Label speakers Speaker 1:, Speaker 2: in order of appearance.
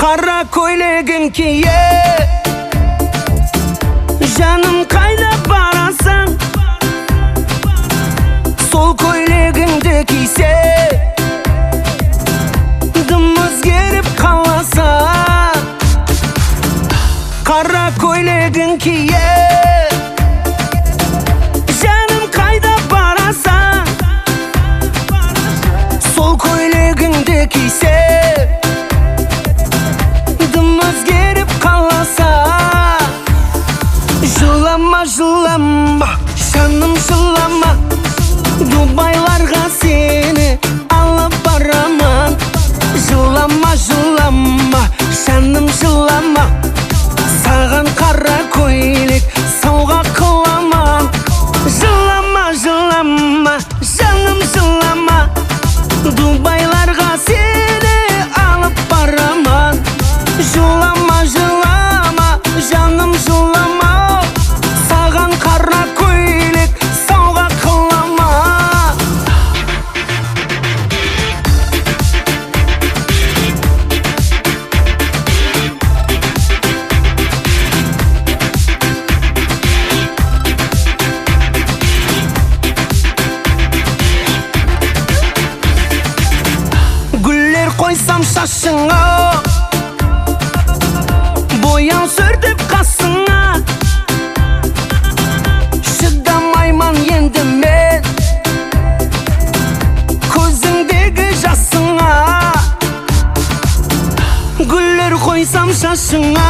Speaker 1: Kara koylegin kiye, canım kayda barasan, sol koyleginde kiyse, dımız gerip kalasa. Kara koylegin kiye, canım kayda barasan, sol koyleginde kiyse, Жылама, жылама, жаным жылама, Дубайларға сені алып бараман. Жылама, жылама, жаным жылама, саған қара көйлек сауға қыламан. Жылама, жылама, жаным жылама, Дубайларға сені алып бараман. Жылама, жылама, жаным жылама, Қойсам шашыңа, боян сүртіп қасыңа, шыдамайман енді мен көзіңдегі жасыңа. Гүлдер қойсам шашыңа,